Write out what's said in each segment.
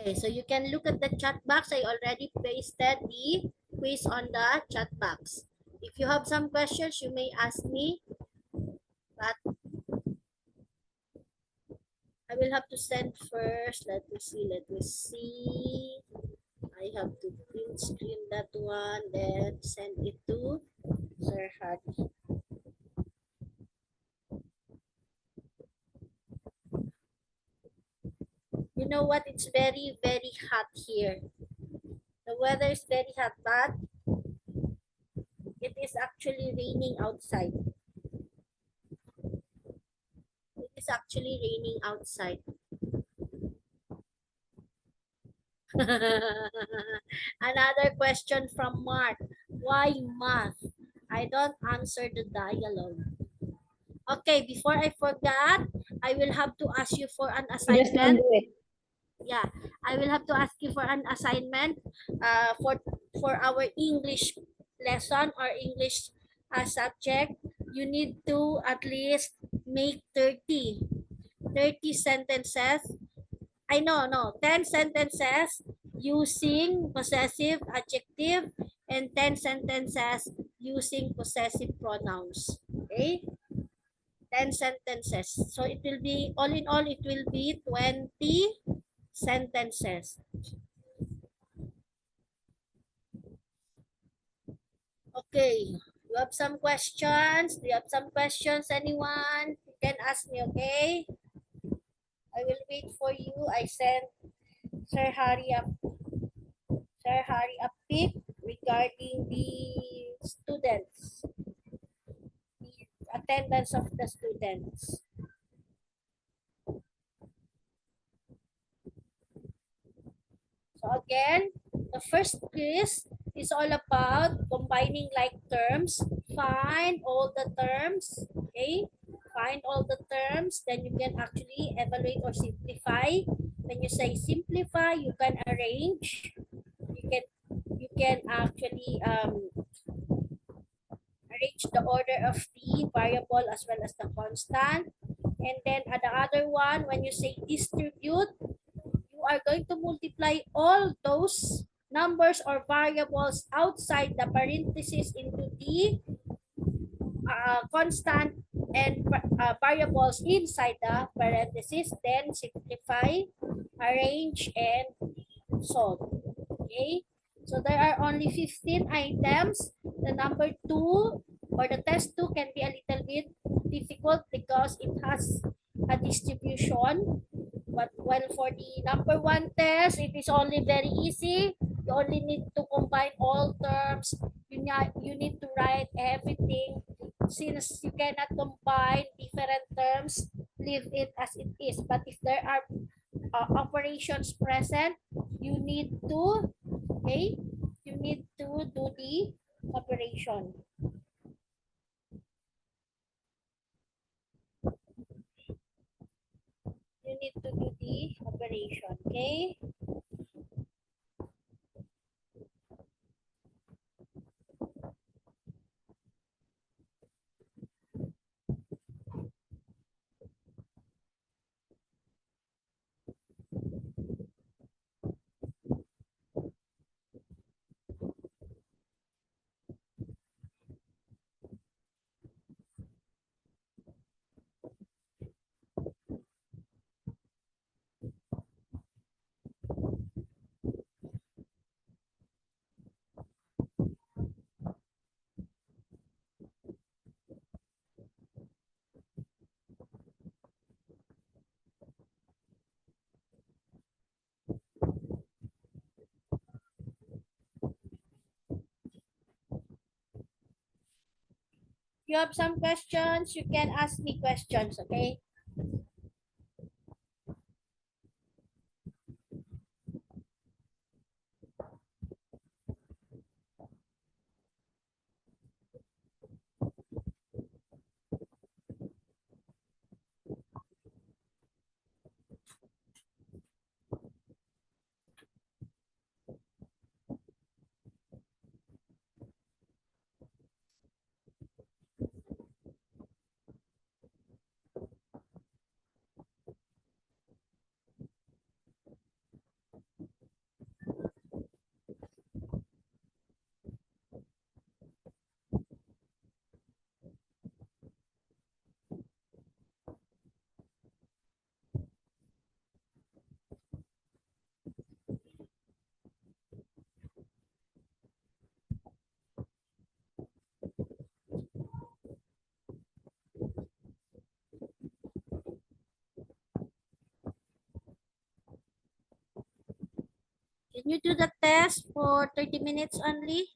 Okay, so you can look at the chat box. I already pasted the quiz on the chat box. If you have some questions, you may ask me, but I will have to send first. Let me see. Let me see. I have to print screen that one, then send it to Sir Hardy. You know what? It's very, very hot here. The weather is very hot, but it is actually raining outside. It is actually raining outside. Another question from Mark. Why math? I don't answer the dialogue. Okay, before I forget, I will have to ask you for an You just don't assignment. do it. Yeah, I will have to ask you for an assignment for our English lesson or English subject. You need to at least make 30 sentences. I know, no, 10 sentences using possessive adjective and 10 sentences using possessive pronouns. Okay? 10 sentences. So it will be, all in all, it will be 20 sentences. Okay. You have some questions? Do you have some questions, anyone? You can ask me, okay? I will wait for you. I sent Sir Harry a pic regarding the students, the attendance of the students. So again, the first quiz is all about combining like terms. Find all the terms, okay? Find all the terms, then you can actually evaluate or simplify. When you say simplify, you can arrange. You can actually arrange the order of the variable as well as the constant. And then the other one, when you say distribute, you are going to multiply all those numbers or variables outside the parentheses into the constant and variables inside the parentheses, then simplify, arrange, and solve. Okay? So there are only 15 items. The number 2 or the test 2 can be a little bit difficult because it has a distribution. But well, for the number 1 test, it is only very easy. You only need to combine all terms. You need to write everything. Since you cannot combine different terms, leave it as it is. But if there are operations present, you need to, okay, you need to do the operation. You need to do the operation, okay? If you have some questions, you can ask me questions, okay? Can you do the test for 30 minutes only?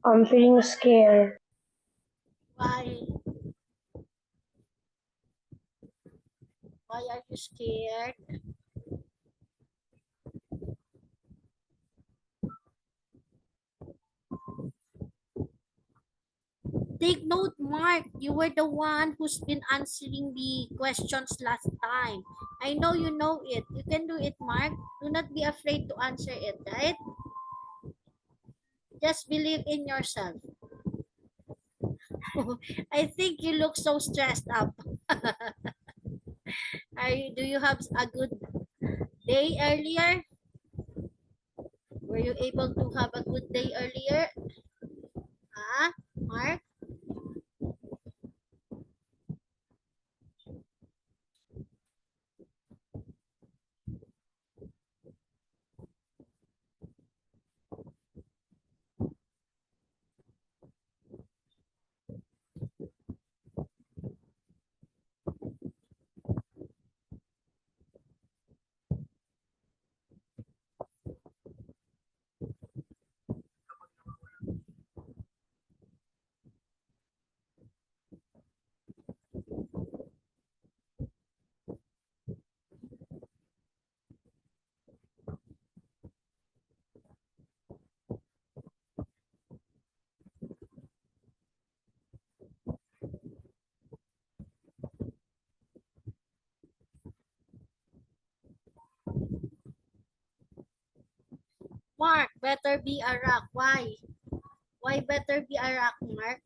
I'm feeling scared. Why? Why are you scared? Take note, Mark. You were the one who's been answering the questions last time. I know you know it. You can do it, Mark. Do not be afraid to answer it, right? Just believe in yourself. I think you look so stressed up. Do you have a good day earlier? Were you able to have a good day earlier? Huh? Mark? Mark, better be a rock. Why? Why better be a rock, Mark?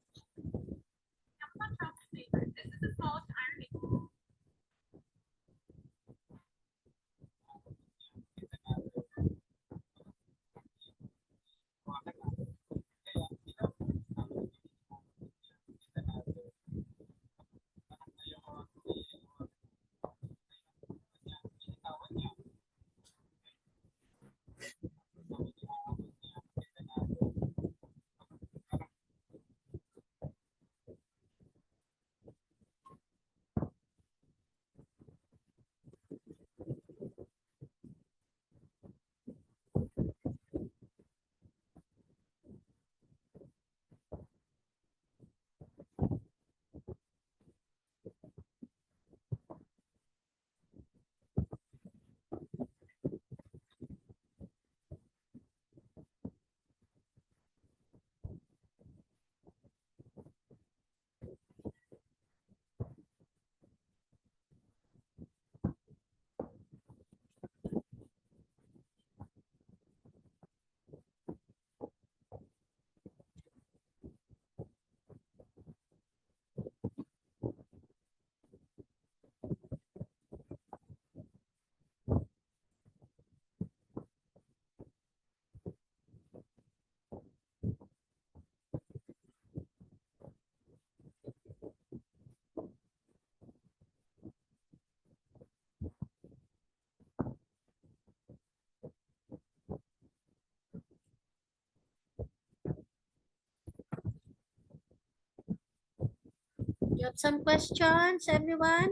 You have some questions, everyone?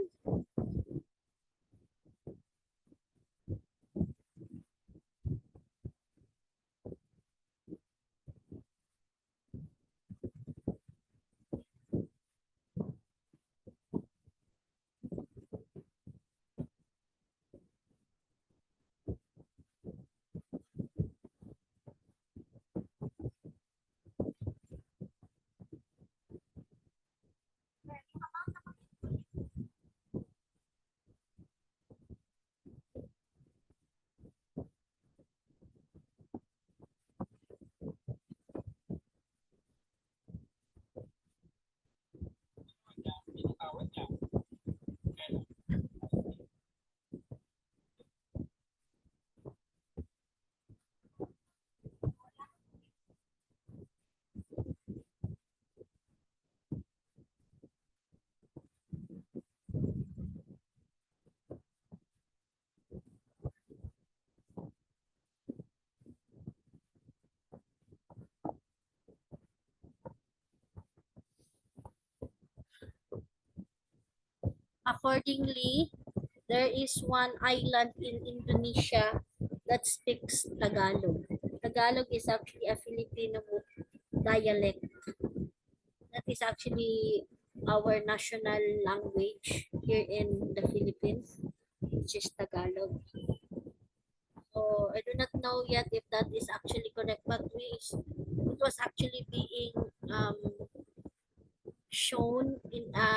accordingly, there is one island in Indonesia that speaks Tagalog. Tagalog is actually a Filipino dialect. That is actually our national language here in the Philippines, which is Tagalog. So I do not know yet if that is actually correct, but it was actually being shown in a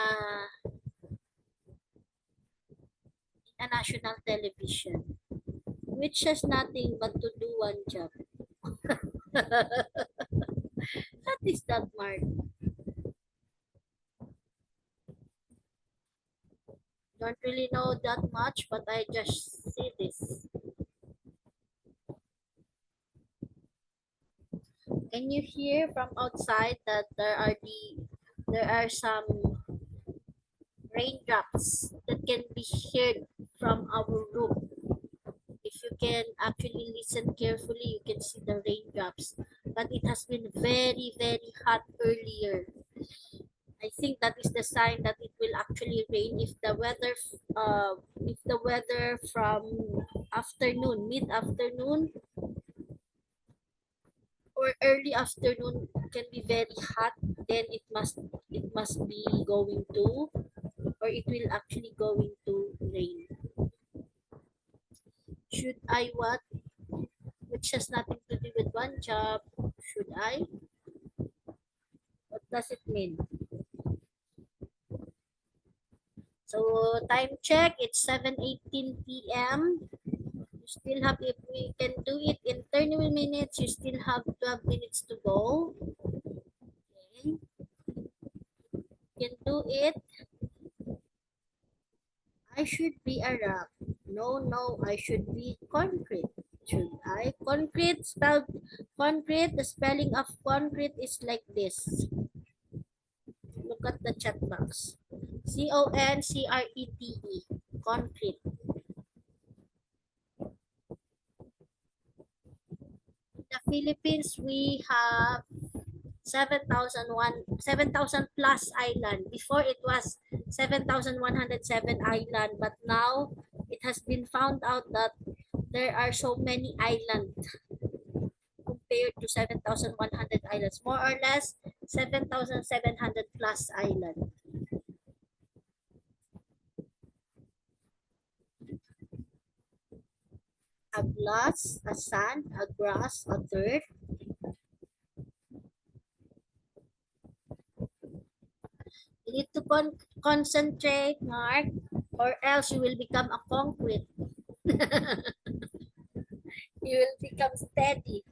national television, which has nothing but to do one job. What is that, Mark? Don't really know that much, but I just see this. Can you hear from outside that there are some raindrops that can be heard from our roof? If you can actually listen carefully, you can see the raindrops. But it has been very, very hot earlier. I think that is the sign that it will actually rain if the weather from afternoon, mid-afternoon or early afternoon can be very hot, then it must be going to, or it will actually going to rain. Should I what? Which has nothing to do with one job. Should I? What does it mean? So time check, it's 7:18 p.m. You still have, if we can do it in 30 minutes, you still have 12 minutes to go. Okay. You can do it. I should be a rock. No, I should be concrete. Should I? Concrete, the spelling of concrete is like this. Look at the chat box. Concrete. Concrete. In the Philippines, we have 7,000 plus island. Before it was 7,107 island, but now it has been found out that there are so many islands compared to 7,100 islands. More or less 7,700 plus island. A glass, a sand, a grass, a dirt. You need to concentrate, Mark, or else you will become a concrete. You will become steady.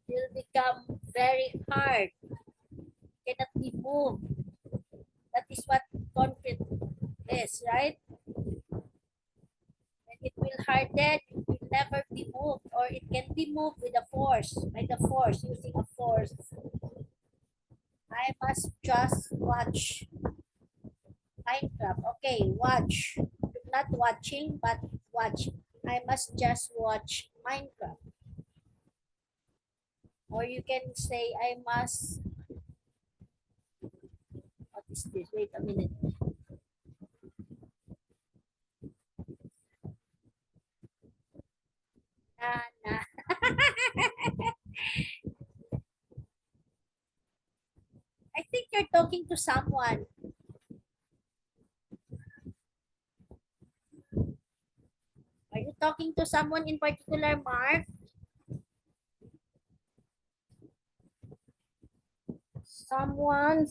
You will become very hard. Cannot be moved. That is what concrete is, right? When it will harden, it will never be moved, or it can be moved with a force, by the force, using a force. I must just watch Minecraft. Okay, watch. Not watching, but watch. I must just watch Minecraft. Or you can say, I must. What is this? Wait a minute. Na. I think you're talking to someone. Are you talking to someone in particular, Mark? Someone.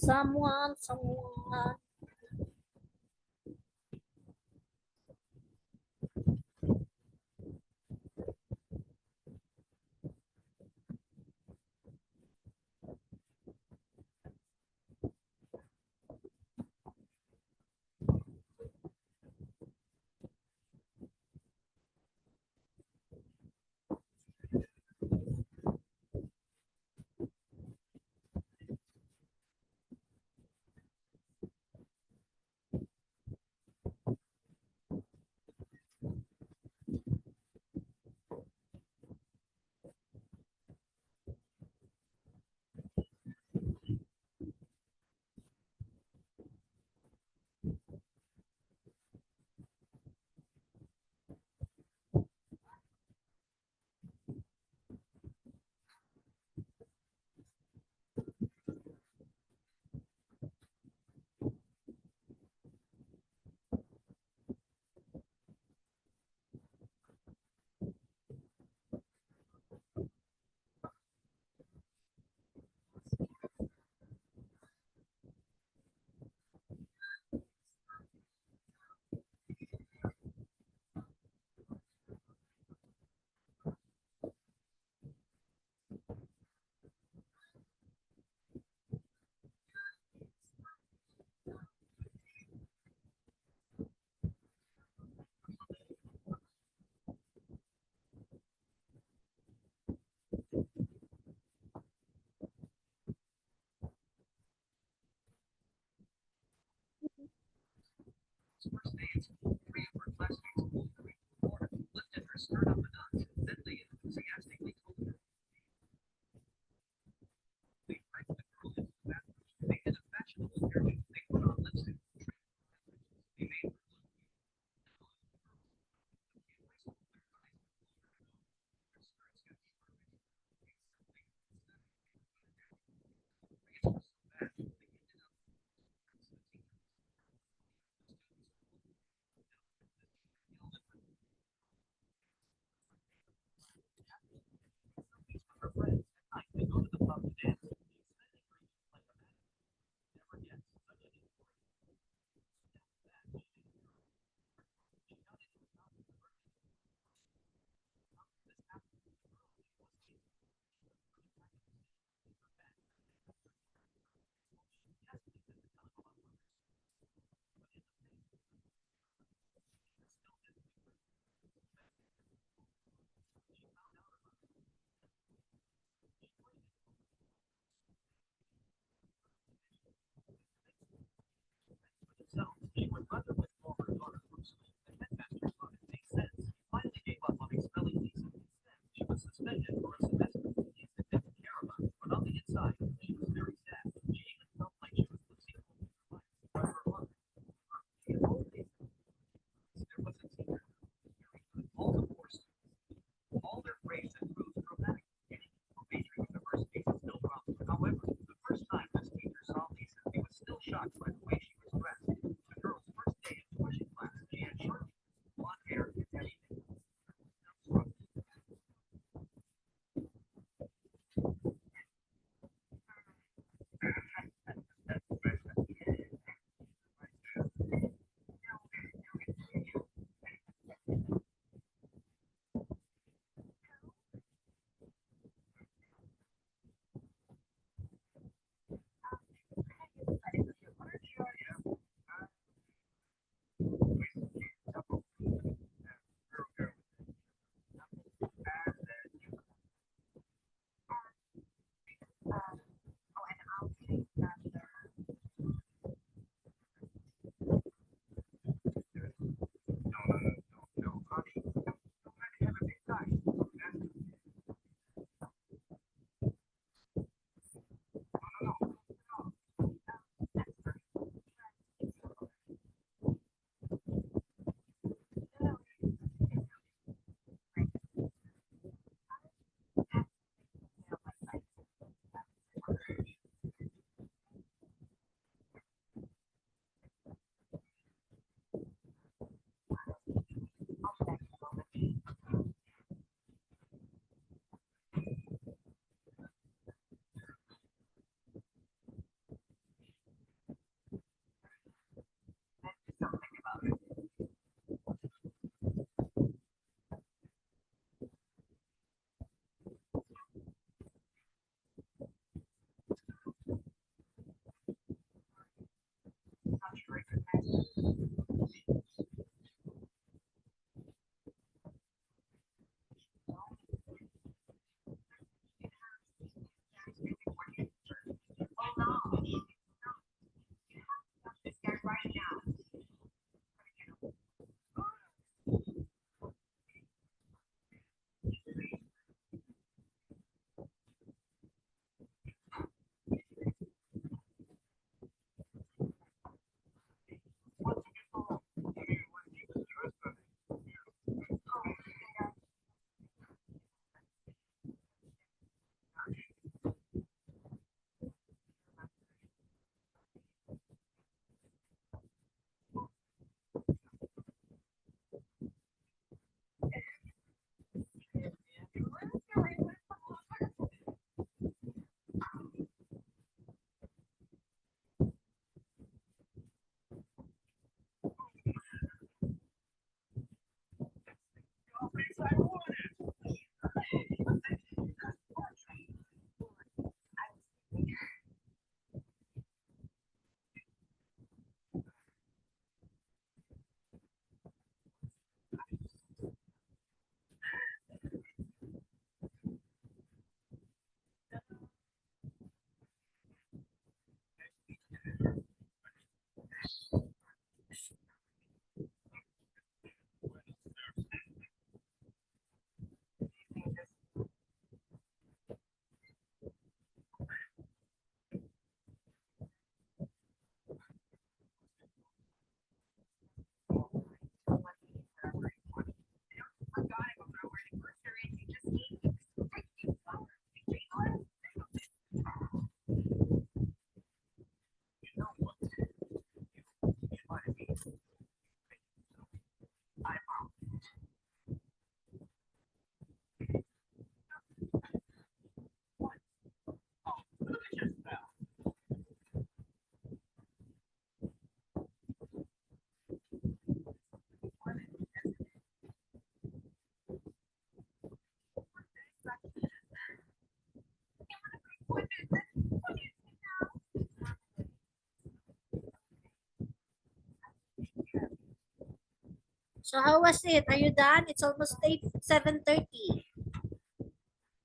So how was it? Are you done? It's almost 7:30.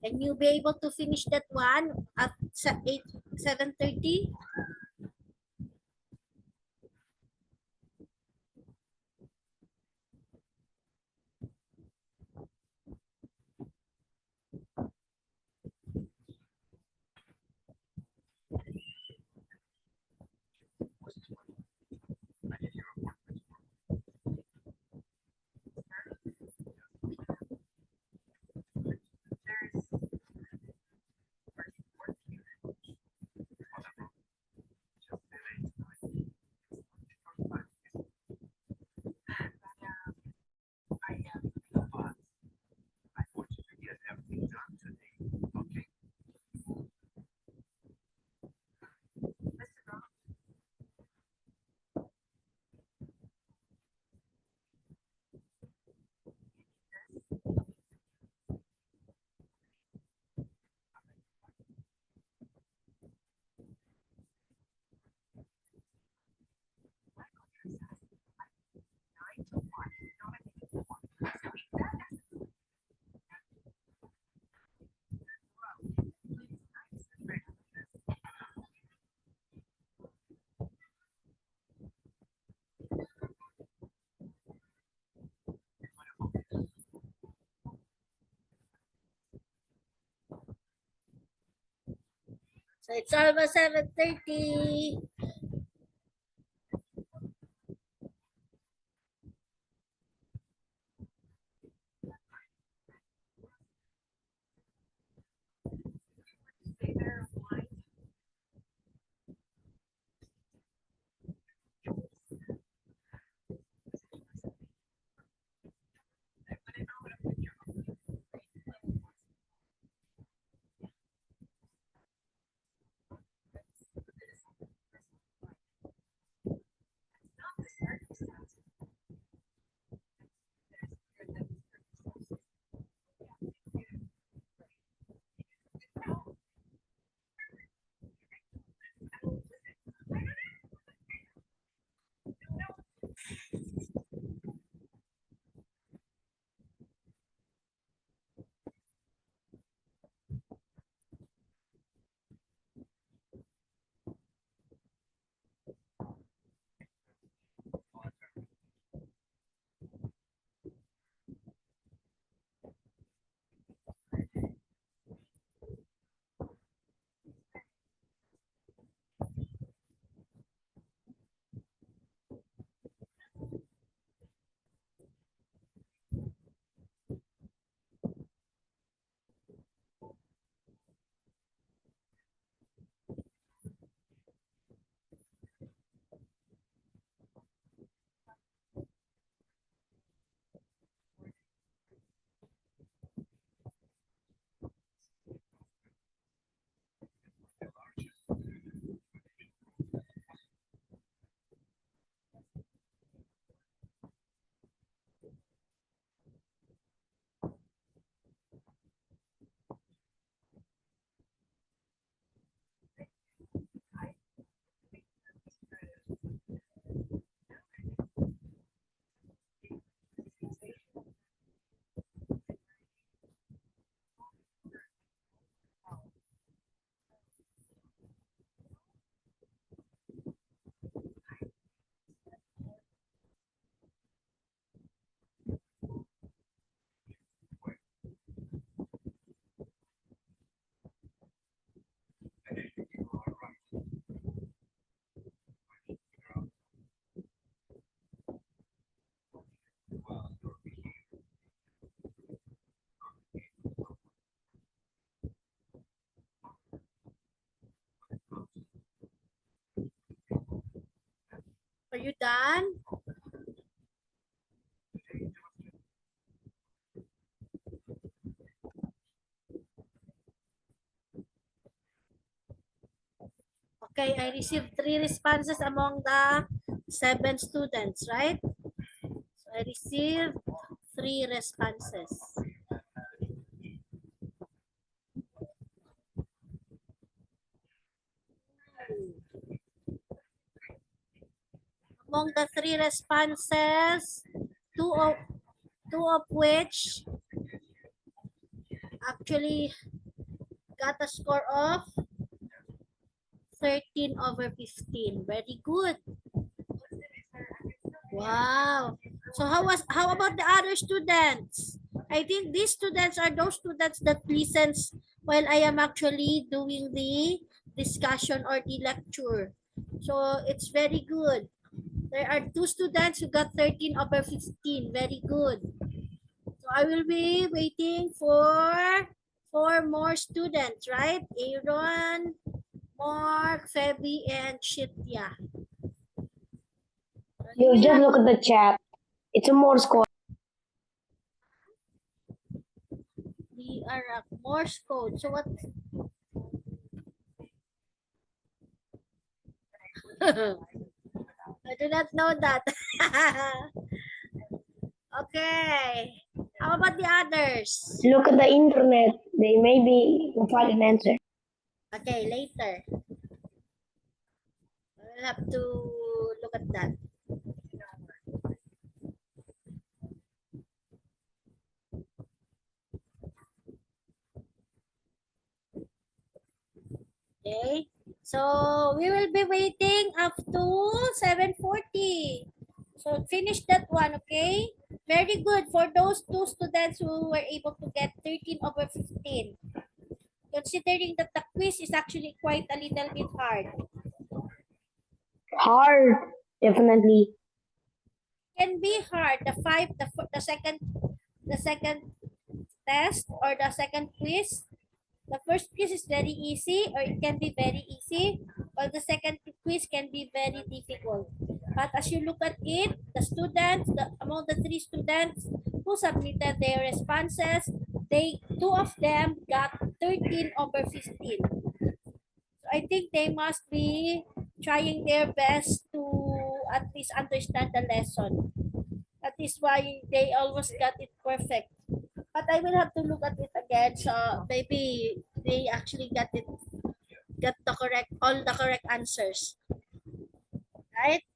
Can you be able to finish that one at 7:30? So it's almost 7:30. Are you done? Okay, I received 3 responses among the 7 students, right? So I received 3 responses. Among the 3 responses, two of which actually got a score of 13/15. Very good. Wow. So how about the other students? I think these students are those students that listens while I am actually doing the discussion or the lecture. So it's very good. There are two students who got 13/15. Very good. So I will be waiting for four more students, right? Aaron, Mark, Feby, and Shitya. You just look at the chat. It's a Morse code. We are a Morse code. So what? I do not know that. Okay. How about the others? Look at the internet. They may be find an answer. Okay, later. I'll have to look at that. Okay. So we will be waiting up to 7:40. So finish that one, okay? Very good for those two students who were able to get 13/15. Considering that the quiz is actually quite a little bit hard. Hard, definitely. Can be hard. The second test or the second quiz. The first quiz is very easy or it can be very easy, while the second quiz can be very difficult. But as you look at it, the students, among the three students who submitted their responses, two of them got 13/15. So I think they must be trying their best to at least understand the lesson. That is why they almost got it perfect. But I will have to look at it again. So maybe they actually got all the correct answers. Right?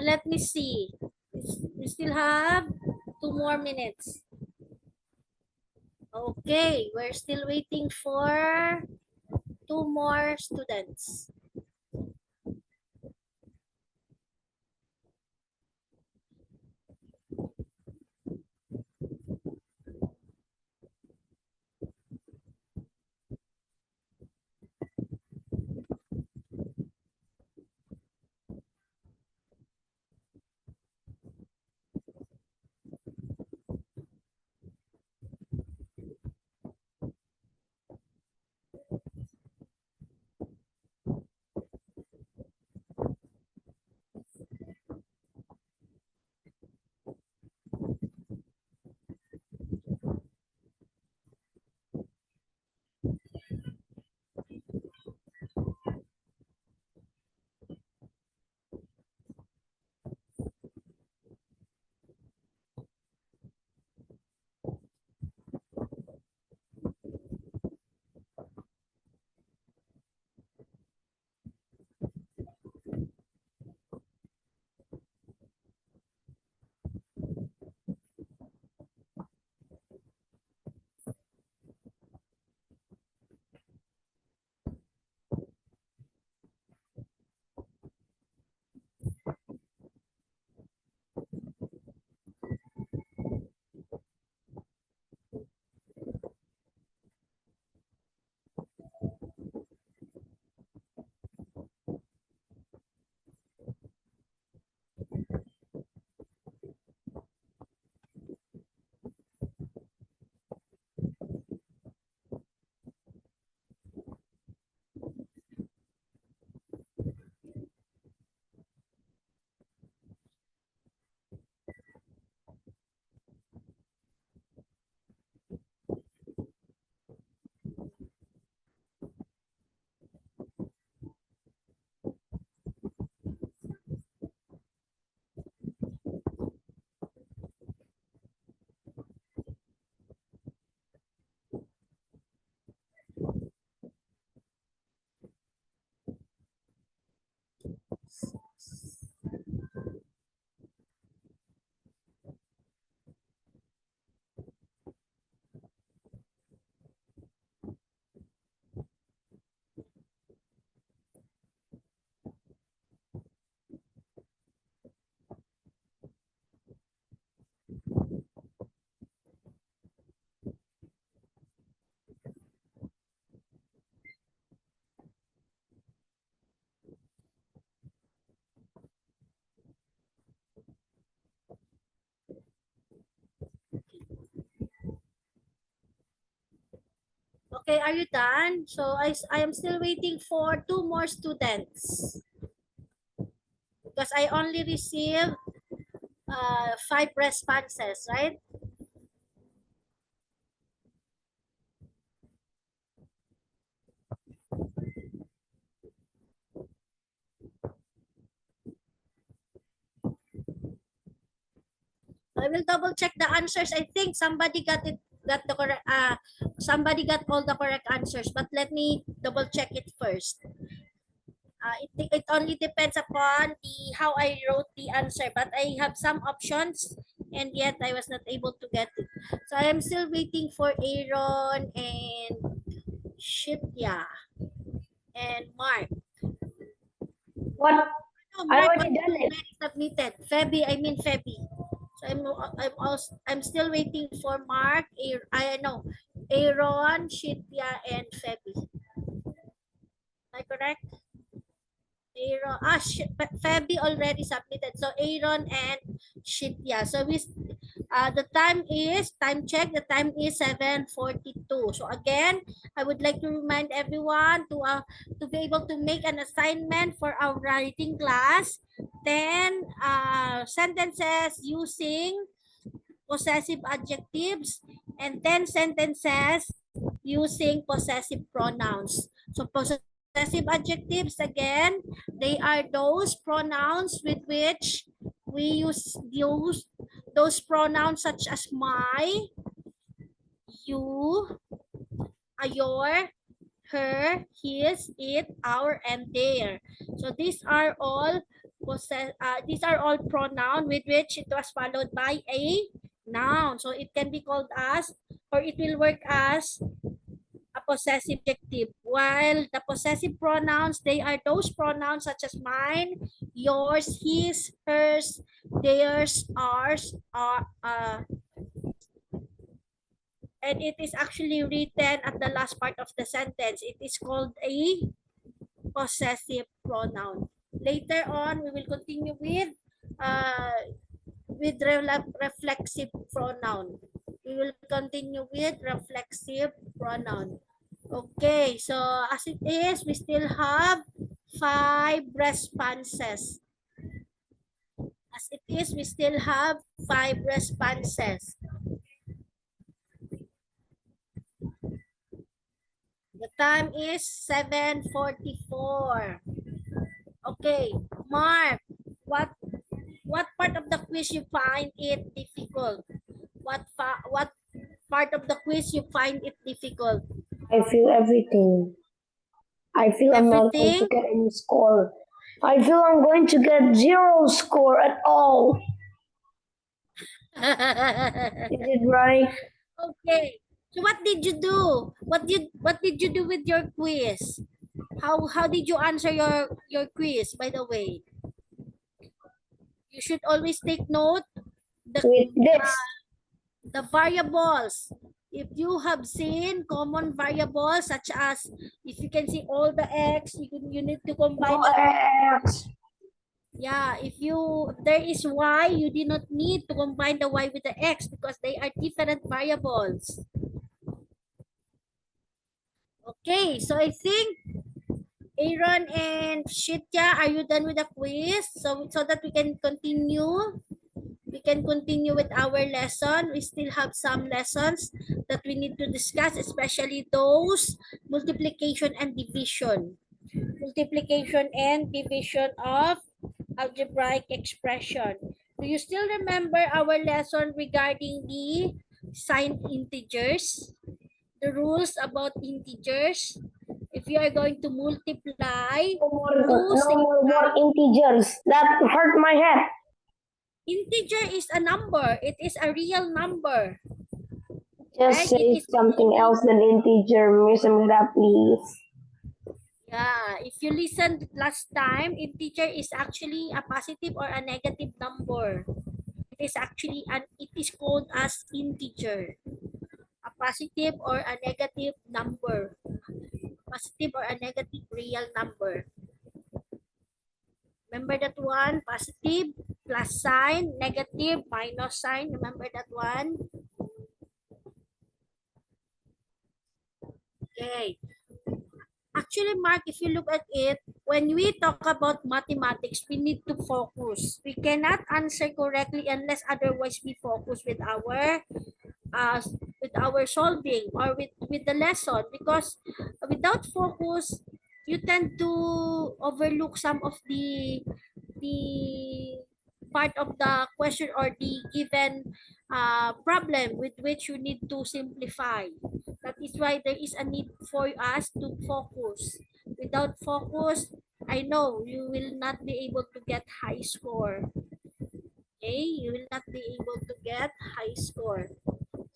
let me see. We still have 2 more minutes. Okay, we're still waiting for 2 more students. Okay, are you done? So I am still waiting for 2 more students because I only received 5 responses, right? I will double check the answers. I think somebody got the correct somebody got all the correct answers, but let me double check it first. It only depends upon the how I wrote the answer, but I have some options and yet I was not able to get it. So I am still waiting for Aaron and Shitya and Mark. What? No, I Mark was already done it. already submitted. Febby. So I'm still waiting for Mark. I know Aaron, Shitya, and Febby. Am I correct? Aaron, Febby already submitted. So Aaron and Shitya. So the time check. The time is 7:42. So again, I would like to remind everyone to be able to make an assignment for our writing class. 10 sentences using possessive adjectives and 10 sentences using possessive pronouns. So possessive adjectives, again, they are those pronouns with which we use those pronouns such as my, you, your, her, his, it, our, and their. So these are all these are all pronoun with which it was followed by a noun. So it can be called as, or it will work as a possessive adjective. While the possessive pronouns, they are those pronouns such as mine, yours, his, hers, theirs, ours, and it is actually written at the last part of the sentence. It is called a possessive pronoun. Later on, we will continue with reflexive pronoun. We will continue with reflexive pronoun. Okay, so as it is, we still have 5 responses. As it is, we still have 5 responses. The time is 7:44. Okay, Mark, what part of the quiz you find it difficult? What part of the quiz you find it difficult? I feel everything. I feel I'm not going to Everything? get any score. I feel I'm going to get zero score at all. Is it right? Okay. So what did you do? What did you do with your quiz? How did you answer your quiz, by the way? You should always take note the With this. the variables. If you have seen common variables such as if you can see all the x, you need to combine No that. X. Yeah, if there is y, you do not need to combine the y with the x because they are different variables. Okay, so I think Aaron and Shitya, are you done with the quiz? So that we can continue. We can continue with our lesson. We still have some lessons that we need to discuss, especially those multiplication and division. Multiplication and division of algebraic expression. Do you still remember our lesson regarding the signed integers? The rules about integers? If you are going to multiply two No more integers. That hurt my head. integer is a number. It is a real number. Just Right? It say is something else than integer, Miss Amira, please. Yeah, if you listened last time, integer is actually a positive or a negative number. It is called as integer. A positive or a negative number. Positive or a negative real number. Remember that one? Positive, plus sign, negative, minus sign. Remember that one? Okay. Actually, Mark, if you look at it, when we talk about mathematics, we need to focus. We cannot answer correctly unless otherwise we focus uh, with our solving or with the lesson, because without focus, you tend to overlook some of the part of the question or the given problem with which you need to simplify. That is why there is a need for us to focus. Without focus, I know you will not be able to get high score. Okay, you will not be able to get high score.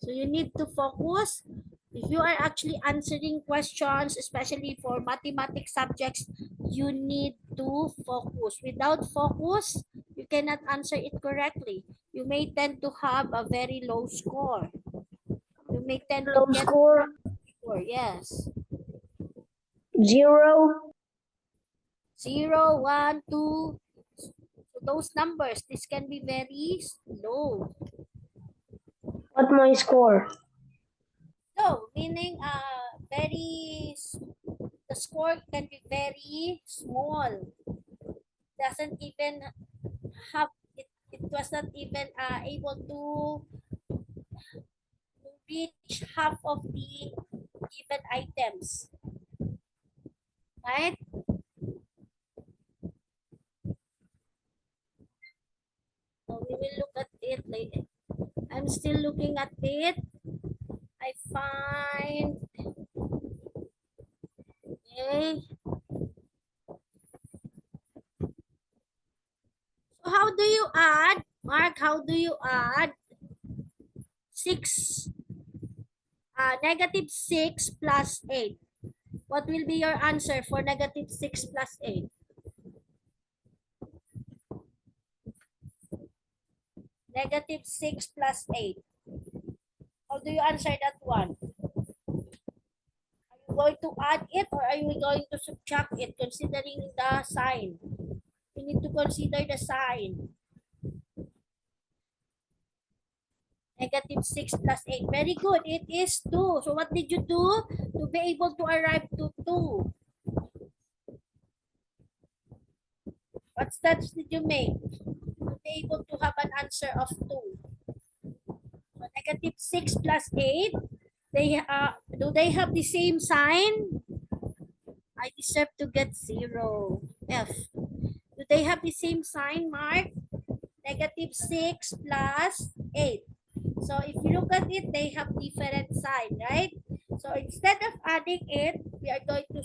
So you need to focus. If you are actually answering questions, especially for mathematics subjects, you need to focus. Without focus, you cannot answer it correctly. You may tend to have a very low score. You may tend to Low get score, score, yes. 0. 0, 1, 2. So those numbers, this can be very low. What my score? Low, meaning the score can be very small. Doesn't even have it was not even able to reach half of the given items, right? So we will look at it later. I'm still looking at it. I find, okay, how do you add, Mark, how do you add 6, negative 6 plus 8? What will be your answer for negative 6 plus 8? Negative 6 plus 8. How do you answer that one? Are you going to add it or are you going to subtract it considering the sign? You need to consider the sign. Negative 6 plus 8. Very good. It is 2. So what did you do to be able to arrive to 2? What steps did you make to be able to have an answer of 2? So negative 6 plus 8, do they have the same sign? I deserve to get 0. F. Do they have the same sign, Mark? Negative 6 plus 8. So if you look at it, they have different sign, right? So instead of adding it, we are going to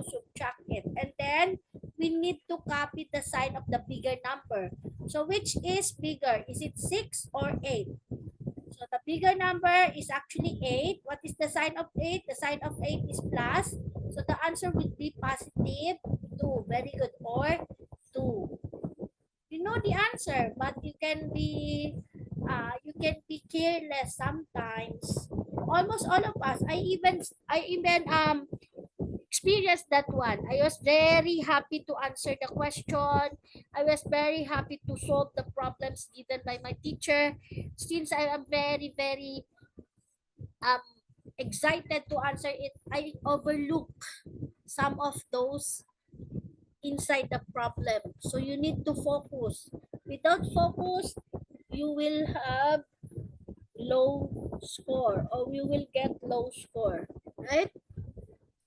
subtract it, and then we need to copy the sign of the bigger number. So which is bigger? Is it 6 or 8? So the bigger number is actually 8. What is the sign of 8? The sign of 8 is plus. So the answer would be positive 2. Very good. Or 2. You know the answer, but you can be careless sometimes. Almost all of us. I even experienced that one. I was very happy to answer the question. I was very happy to solve the problems given by my teacher. Since I am very um excited to answer it, I overlook some of those inside the problem. So you need to focus. Without focus, you will have low score or you will get low score, right?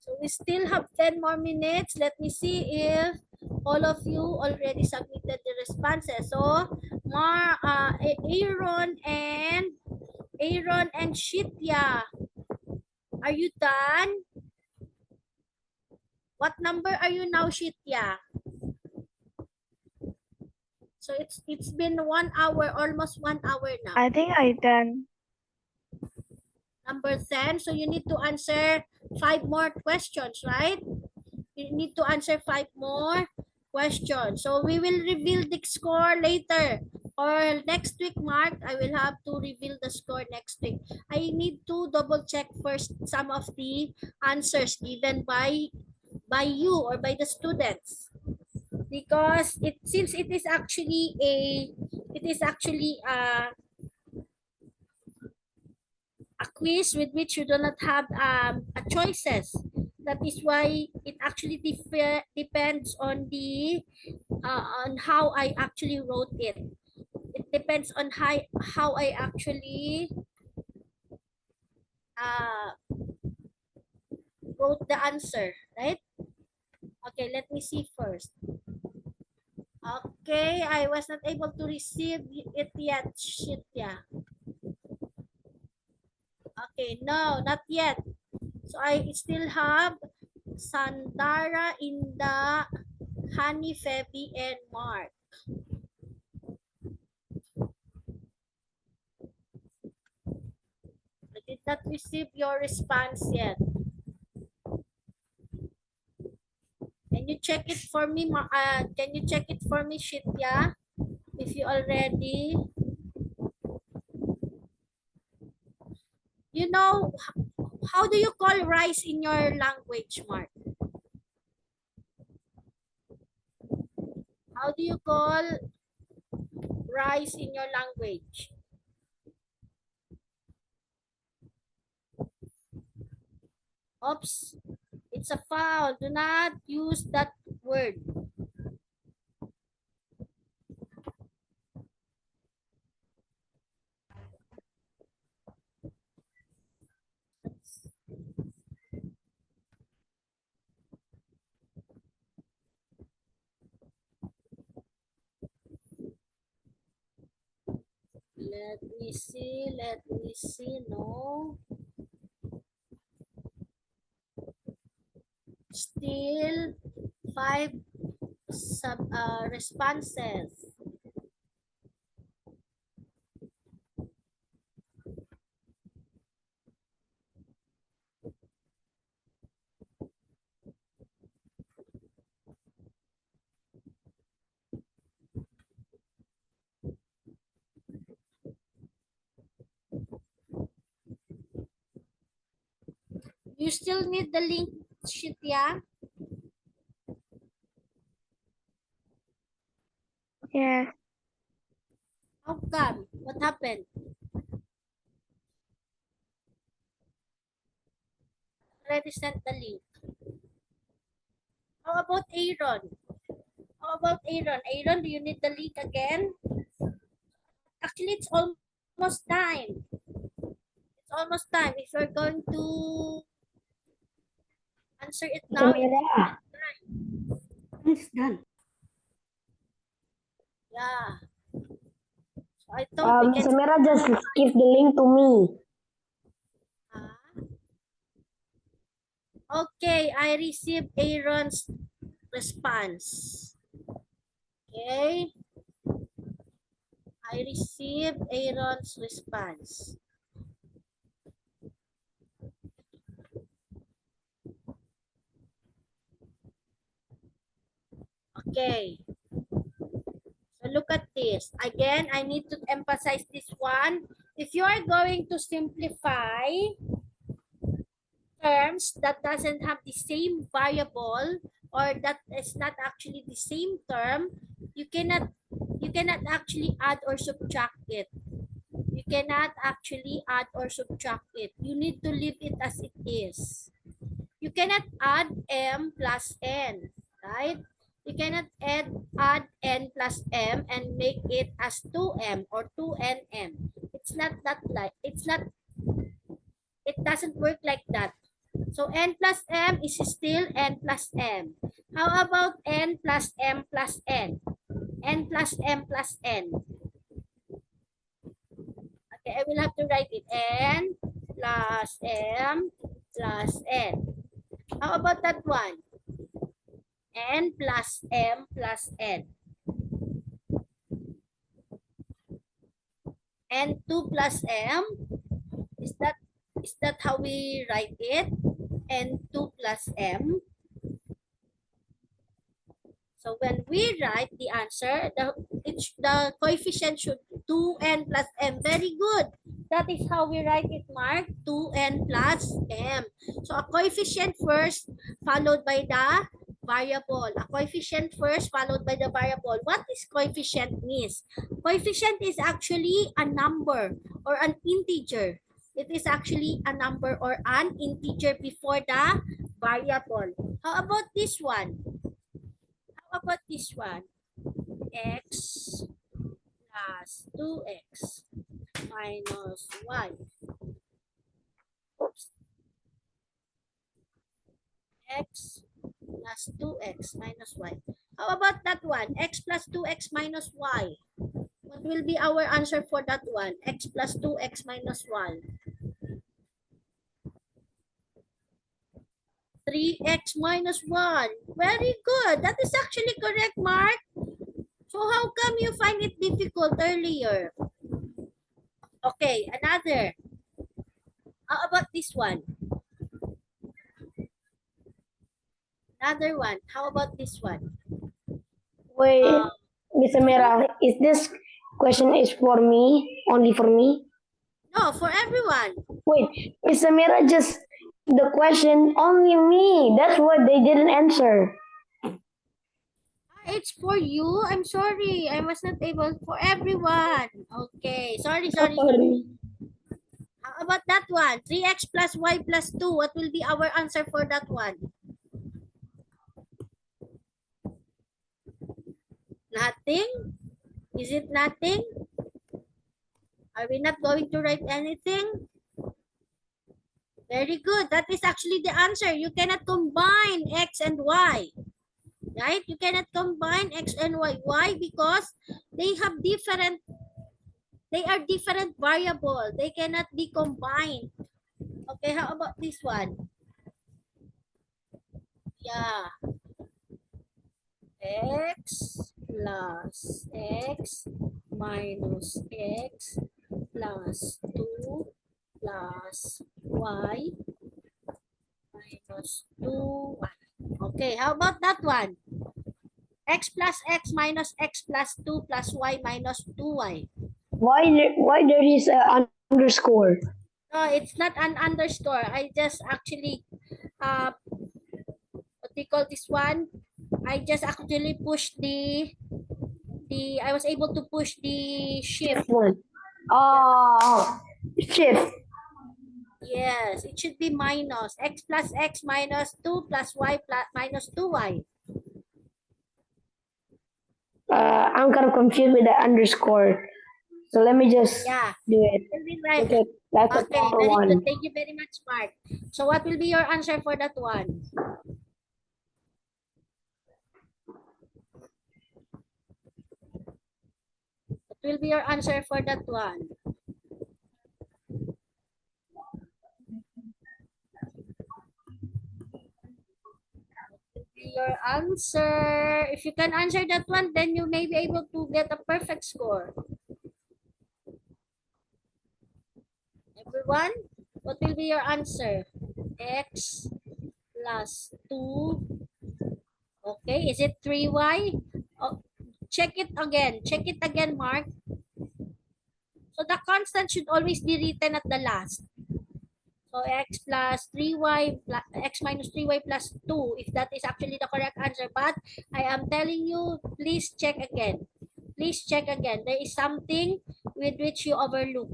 So we still have 10 more minutes. Let me see if all of you already submitted the responses. So Aaron and Shitya, are you done? What number are you now, Shitya? So it's been 1 hour, almost 1 hour now. I think I done. Number 10. So you need to answer 5 more questions, right? You need to answer 5 more questions. So we will reveal the score later or next week, Mark. I will have to reveal the score next week. I need to double check first some of the answers given by you or by the students, because since it is actually a quiz with which you do not have a choices. That is why it actually depends on the on how I actually wrote it. It depends on how I actually wrote the answer, right? Okay, let me see first. Okay, I was not able to receive it yet, Shitya. Okay, no, not yet. So I still have Sandara, Inda, Honey, Feby, and Mark. I did not receive your response yet. Can you check it for me? Can you check it for me, Shitya? If you already... You know, how do you call rice in your language, Mark? How do you call rice in your language? Oops, it's a foul. Do not use that word. Let me see, no. Still 5 responses. You still need the link sheet, yeah? Yeah. How come? What happened? Already sent the link. How about Aaron? How about Aaron? Aaron, do you need the link again? Actually, it's almost time. It's almost time. If you're going to answer it now, it's Samira. It's done. yeah. So I thought we can. Samira, just give the link to me. Okay, I received Aaron's response. Okay. I received Aaron's response. Okay. So look at this. Again, I need to emphasize this one. If you are going to simplify terms that doesn't have the same variable or that is not actually the same term, you cannot actually add or subtract it. You cannot actually add or subtract it. You need to leave it as it is. You cannot add m plus n, right? You cannot add n plus m and make it as 2m or 2nm. It's not that like, it doesn't work like that. So n plus m is still n plus m. How about n plus m plus n? N plus m plus n. Okay, I will have to write it. N plus m plus n. How about that one? N plus m plus n. And 2 plus m, is that how we write it? And 2 plus m. So when we write the answer, the coefficient should 2n plus m. Very good. That is how we write it, Mark. 2n plus m. So a coefficient first, followed by the variable. A coefficient first, followed by the variable. What is coefficient means? Coefficient is actually a number or an integer. It is actually a number or an integer before the variable. How about this one? How about this one? X plus 2x minus y. Oops. X plus 2x minus y. How about that one? X plus 2x minus y. What will be our answer for that one? X plus 2x minus y. 3x minus 1. Very good. That is actually correct, Mark. So how come you find it difficult earlier? Okay, another. How about this one? Another one. How about this one? Wait, Miss Samira, is this question is for me? Only for me? No, for everyone. Wait, Miss Samira just the question only me. That's what they didn't answer. It's for you. I'm sorry. I was not able for everyone. Okay. Sorry. Sorry. How about that one? 3x plus y plus 2. What will be our answer for that one? Nothing? Is it nothing? Are we not going to write anything? Very good. That is actually the answer. You cannot combine x and y. Right? You cannot combine x and y. Why? Because they are different variable. They cannot be combined. Okay, how about this one? Yeah. x plus x minus x plus 2 plus y minus 2y. Okay, how about that one? X plus x minus x plus 2 plus y minus 2y. Why there is a underscore? No, it's not an underscore. I just actually, what do you call this one? I just actually pushed I was able to push the shift. This one. Oh, shift. Yes, it should be minus. X plus x minus 2 plus y plus minus 2y. I'm kind of confused with the underscore. So let me just Yeah, do it. will be right. Okay, that's the Okay, proper very one. good. Thank you very much, Mark. So what will be your answer for that one? What will be your answer for that one? Your answer. If you can answer that one, then you may be able to get a perfect score. Everyone, what will be your answer? X plus 2. Okay, is it 3y? Oh, check it again. Check it again, Mark. So the constant should always be written at the last. So x plus 3y plus x minus 3y plus 2, if that is actually the correct answer. But I am telling you, please check again. Please check again. There is something with which you overlook.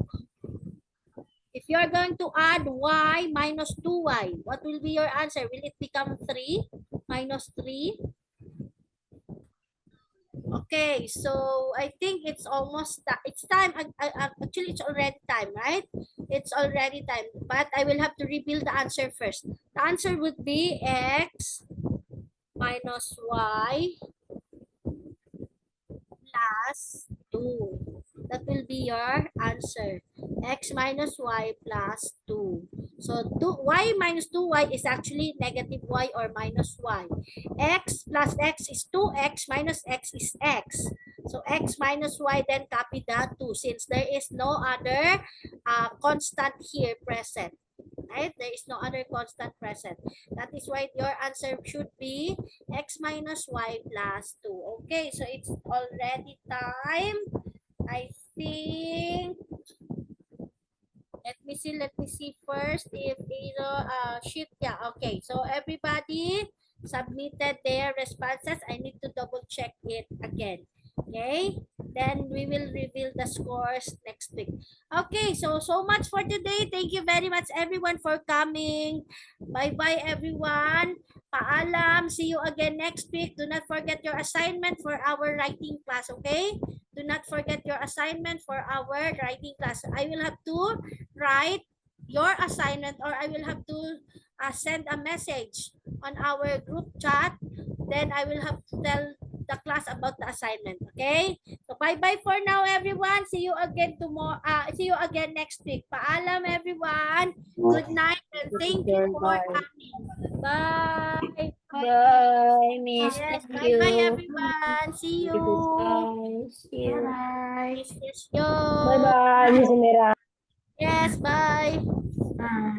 If you are going to add y minus 2y, what will be your answer? Will it become 3 minus 3? Okay, so I think it's almost it's time. Actually, it's already time, right? It's already time. But I will have to reveal the answer first. The answer would be x minus y plus 2. That will be your answer. X minus y plus 2. So y minus 2y is actually negative y or minus y. X plus x is 2x minus x is x. So x minus y, then copy that 2 since there is no other constant here present. Right? There is no other constant present. That is why your answer should be x minus y plus 2. Okay, so it's already time. I think, let me see first if either sheet. Yeah, okay. So everybody submitted their responses. I need to double check it again. Okay, then we will reveal the scores next week. Okay, so much for today. Thank you very much everyone for coming. Bye bye everyone. Paalam. See you again next week. Do not forget your assignment for our writing class. Okay, do not forget your assignment for our writing class. I will have to write your assignment, or I will have to send a message on our group chat. Then I will have to tell the class about the assignment. Okay? So bye-bye for now, everyone. See you again tomorrow. See you again next week. Paalam, everyone. Good night and thank you for coming. Bye. Bye, Miss. Yes, Thank bye-bye, you. everyone. See you. Bye. See you. Miss Yo. Bye bye, Miss Mira. Yes, bye. Bye.